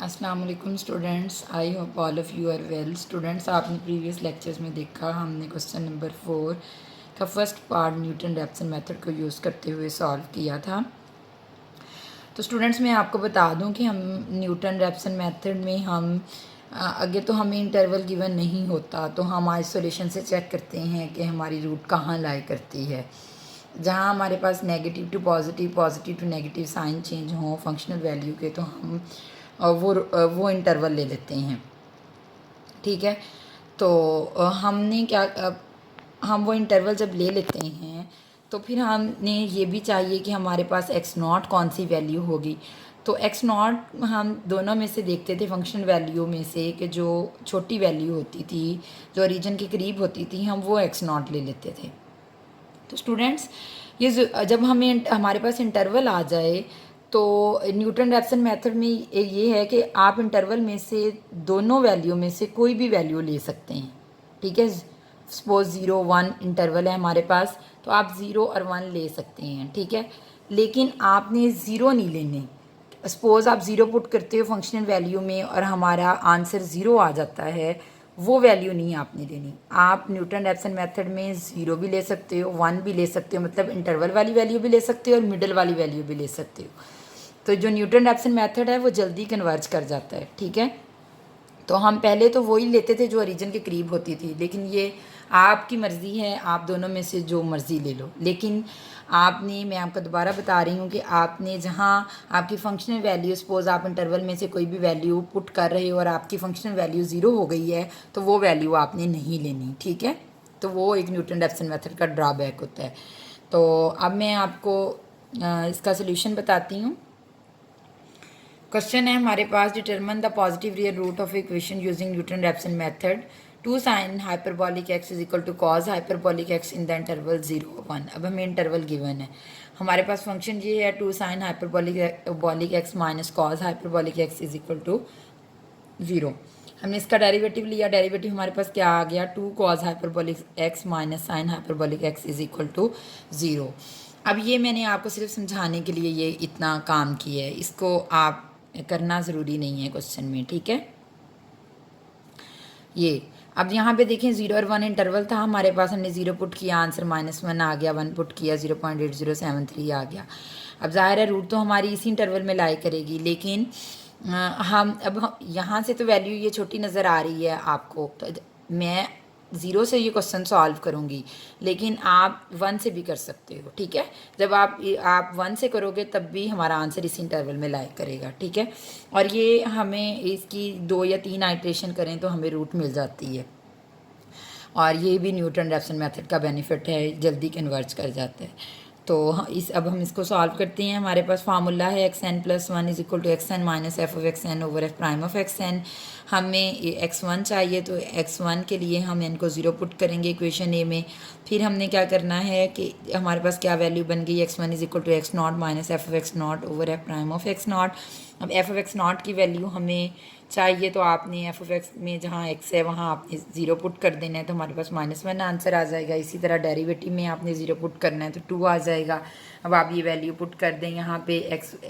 अस्सलाम वालेकुम students, I hope all of you are well. Students, आपने प्रीवियस लेक्चर्स में देखा हमने क्वेश्चन नंबर 4 का first part Newton Raphson method को यूज़ करते हुए सॉल्व किया था। तो स्टूडेंट्स, मैं आपको बता दूं कि हम न्यूटन रैप्सन मेथड में अगर तो हमें इंटरवल गिवन नहीं होता तो हम आइसोलेशन से चेक करते हैं कि हमारी रूट कहाँ लाई करती है। जहाँ हमारे पास negative to positive, positive to negative sign change हो फंक्शनल वैल्यू के, तो हम वो इंटरवल ले लेते हैं। ठीक है, तो हमने क्या हम वो इंटरवल जब ले लेते हैं तो फिर हमने ये भी चाहिए कि हमारे पास एक्स नॉट कौन सी वैल्यू होगी। तो एक्स नॉट हम दोनों में से देखते थे, फंक्शन वैल्यू में से, कि जो छोटी वैल्यू होती थी, जो रीजन के करीब होती थी, हम वो एक्स नॉट ले लेते थे। तो स्टूडेंट्स, जब हमें हमारे पास इंटरवल आ जाए तो न्यूटन रैप्सन मेथड में ये है कि आप इंटरवल में से दोनों वैल्यू में से कोई भी वैल्यू ले सकते हैं। ठीक है, सपोज 0 1 इंटरवल है हमारे पास, तो आप 0 और 1 ले सकते हैं। ठीक है, लेकिन आपने ज़ीरो नहीं लेने। सपोज़ आप ज़ीरो पुट करते हो फंक्शनल वैल्यू में और हमारा आंसर ज़ीरो आ जाता है, वो वैल्यू नहीं आपने लेनी। आप न्यूटन रैप्सन मेथड में ज़ीरो भी ले सकते हो, 1 भी ले सकते हो, मतलब इंटरवल वाली वैल्यू भी ले सकते हो और मिडल वाली वैल्यू भी ले सकते हो। तो जो न्यूटन रैप्सन मेथड है वो जल्दी कन्वर्ज कर जाता है। ठीक है, तो हम पहले तो वही लेते थे जो ओरिजिन के करीब होती थी, लेकिन ये आपकी मर्ज़ी है, आप दोनों में से जो मर्ज़ी ले लो। लेकिन मैं आपको दोबारा बता रही हूँ कि आपने जहाँ आपकी फंक्शनल वैल्यू, सपोज आप इंटरवल में से कोई भी वैल्यू पुट कर रहे हो और आपकी फंक्शनल वैल्यू ज़ीरो हो गई है, तो वो वैल्यू आपने नहीं लेनी। ठीक है, तो वो एक न्यूटन रैप्सन मेथड का ड्रॉबैक होता है। तो अब मैं आपको इसका सोल्यूशन बताती हूँ। क्वेश्चन है हमारे पास, determine the positive real root of equation using Newton Raphson method. 2 sin hyperbolic x is equal to cos hyperbolic x in the interval 0 1। अब हमें इंटरवल गिवन है, हमारे पास फंक्शन ये है 2 sin hyperbolic x minus cos hyperbolic x is equal to 0। हमने इसका derivative लिया, derivative हमारे पास क्या आ गया, 2 cos hyperbolic x minus sine hyperbolic x is equal to 0। अब ये मैंने आपको सिर्फ समझाने के लिए ये इतना काम किया है, इसको आप करना ज़रूरी नहीं है क्वेश्चन में। ठीक है, ये अब यहाँ पे देखें 0 और 1 इंटरवल था हमारे पास, हमने 0 पुट किया, आंसर -1 आ गया, 1 पुट किया 0.8073 आ गया। अब जाहिर है रूट तो हमारी इसी इंटरवल में लाई करेगी, लेकिन यहाँ से तो वैल्यू ये छोटी नज़र आ रही है आपको, तो मैं 0 से ये क्वेश्चन सॉल्व करूँगी, लेकिन आप 1 से भी कर सकते हो। ठीक है, जब आप 1 से करोगे तब भी हमारा आंसर इसी इंटरवल में लाई करेगा। ठीक है, और ये हमें इसकी 2 या 3 आइट्रेशन करें तो हमें रूट मिल जाती है, और ये भी न्यूटन रैप्सन मेथड का बेनिफिट है, जल्दी कन्वर्ज कर जाता है। तो अब हम इसको सॉल्व करते हैं। हमारे पास फार्मूला है x n plus 1 is equal to x n minus f of x n over f prime of x n. हमें x1 चाहिए, तो x1 के लिए हम n को 0 पुट करेंगे इक्वेशन ए में। फिर हमने क्या करना है कि हमारे पास क्या वैल्यू बन गई, x1 is equal to x not minus f of x not over f prime of x not. अब एफ ऑफ एक्स नॉट की वैल्यू हमें चाहिए, तो आपने एफ ऑफ एक्स में जहाँ एक्स है वहाँ आपने 0 पुट कर देना है, तो हमारे पास -1 आंसर आ जाएगा। इसी तरह डेरिवेटिव में आपने 0 पुट करना है तो 2 आ जाएगा। अब आप ये वैल्यू पुट कर दें यहाँ पे,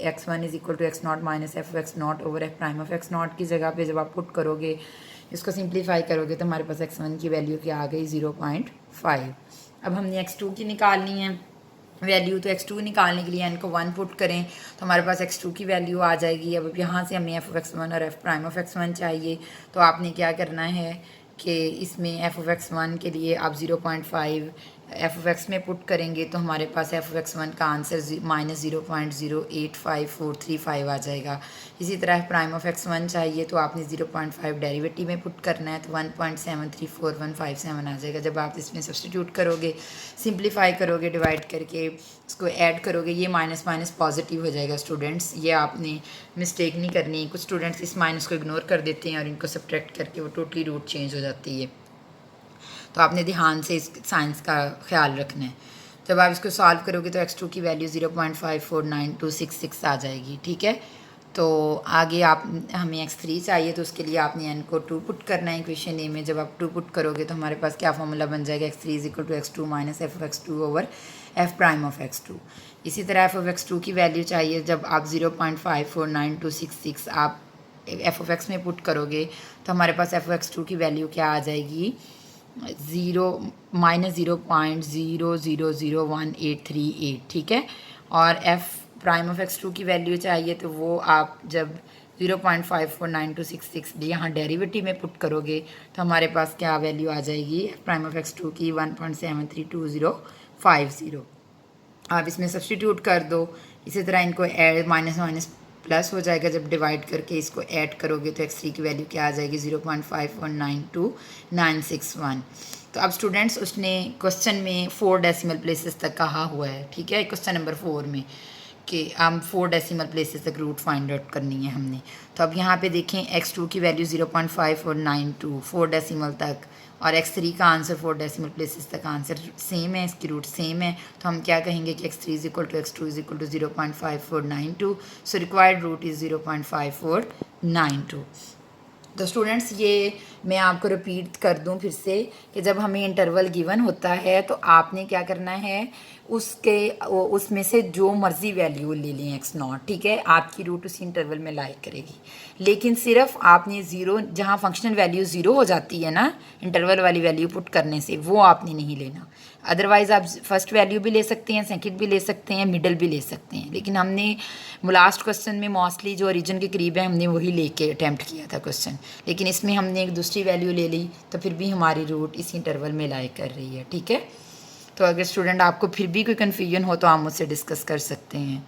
x1 is equal to x not minus f of x not over f prime of x not की जगह पे जब आप पुट करोगे, इसको सिंप्लीफाई करोगे, तो हमारे पास x1 की वैल्यू क्या आ गई, 0.5। अब हमने x2 की निकालनी है वैल्यू, तो x2 निकालने के लिए n को 1 पुट करें तो हमारे पास x2 की वैल्यू आ जाएगी। अब यहाँ से हमें f ऑफ x1 और f प्राइम ऑफ x1 चाहिए, तो आपने क्या करना है कि इसमें f ऑफ x1 के लिए आप 0.5 एफ ऑफ एक्स में पुट करेंगे, तो हमारे पास एफ ऑफ x1 का आंसर -0.085435 आ जाएगा। इसी तरह प्राइम ऑफ x1 चाहिए, तो आपने 0.5 डेरिवेटिव में पुट करना है, तो 1.734157 आ जाएगा। जब आप इसमें सब्सटीट्यूट करोगे, सिंप्लीफाई करोगे, डिवाइड करके इसको ऐड करोगे, ये माइनस माइनस पॉजिटिव हो जाएगा। स्टूडेंट्स, ये आपने मिस्टेक नहीं करनी। कुछ स्टूडेंट्स इस माइनस को इग्नोर कर देते हैं और इनको सब्ट्रैक्ट करके वो टोटली रूट चेंज हो जाती है, तो आपने ध्यान से इस साइंस का ख्याल रखना है। जब आप इसको सॉल्व करोगे तो x2 की वैल्यू 0.549266 आ जाएगी। ठीक है, तो आगे हमें x3 चाहिए, तो उसके लिए आपने n को 2 पुट करना है इक्वेशन ए में। जब आप 2 पुट करोगे तो हमारे पास क्या फॉर्मूला बन जाएगा, x3 is equal to x2 minus f of x2 over f prime of x2। इसी तरह एफ ऑफ x2 की वैल्यू चाहिए, जब आप 0.549266 आप एफ ऑफ एक्स में पुट करोगे तो हमारे पास एफ ऑफ एक्स टू की वैल्यू क्या आ जाएगी, -0.000183 ठीक है। और f prime of x two की वैल्यू चाहिए तो वो आप जब 0.549266 यहाँ डेरिवेटिव में पुट करोगे तो हमारे पास क्या वैल्यू आ जाएगी प्राइम ऑफ एक्स टू की 1.732050। आप इसमें सब्सटीट्यूट कर दो। इसी तरह इनको ऐड माइनस माइनस प्लस हो जाएगा, जब डिवाइड करके इसको ऐड करोगे तो x3 की वैल्यू क्या आ जाएगी 0.5192961। तो अब स्टूडेंट्स उसने क्वेश्चन में 4 डेसिमल प्लेसेस तक कहा हुआ है, ठीक है, क्वेश्चन नंबर 4 में कि हम 4 डेसिमल प्लेसेस तक रूट फाइंड आउट करनी है हमने। तो अब यहाँ पे देखें x2 की वैल्यू 0.5492 4 डेसिमल तक, और x3 का आंसर 4 डेसिमल प्लेसेस तक आंसर सेम है, इसकी रूट सेम है। तो हम क्या कहेंगे कि x3 = x2 = 0.5492, so required root is 0.5492। तो स्टूडेंट्स ये मैं आपको रिपीट कर दूं फिर से कि जब हमें इंटरवल गिवन होता है तो आपने क्या करना है, उसमें से जो मर्ज़ी वैल्यू ले लें x0, ठीक है, आपकी रूट उसी इंटरवल में लाई करेगी। लेकिन सिर्फ आपने ज़ीरो, जहाँ फंक्शनल वैल्यू ज़ीरो हो जाती है ना इंटरवल वाली वैल्यू पुट करने से, वो आपने नहीं लेना। अदरवाइज़ आप फर्स्ट वैल्यू भी ले सकते हैं, सेकंड भी ले सकते हैं, मिडल भी ले सकते हैं। लेकिन हमने लास्ट क्वेश्चन में मोस्टली जो ओरिजिन के करीब है हमने वही लेके अटैम्प्ट किया था क्वेश्चन, लेकिन इसमें हमने एक दूसरी वैल्यू ले ली तो फिर भी हमारी रूट इसी इंटरवल में लाई कर रही है, ठीक है। तो अगर स्टूडेंट आपको फिर भी कोई कन्फ्यूजन हो तो आप मुझसे डिस्कस कर सकते हैं।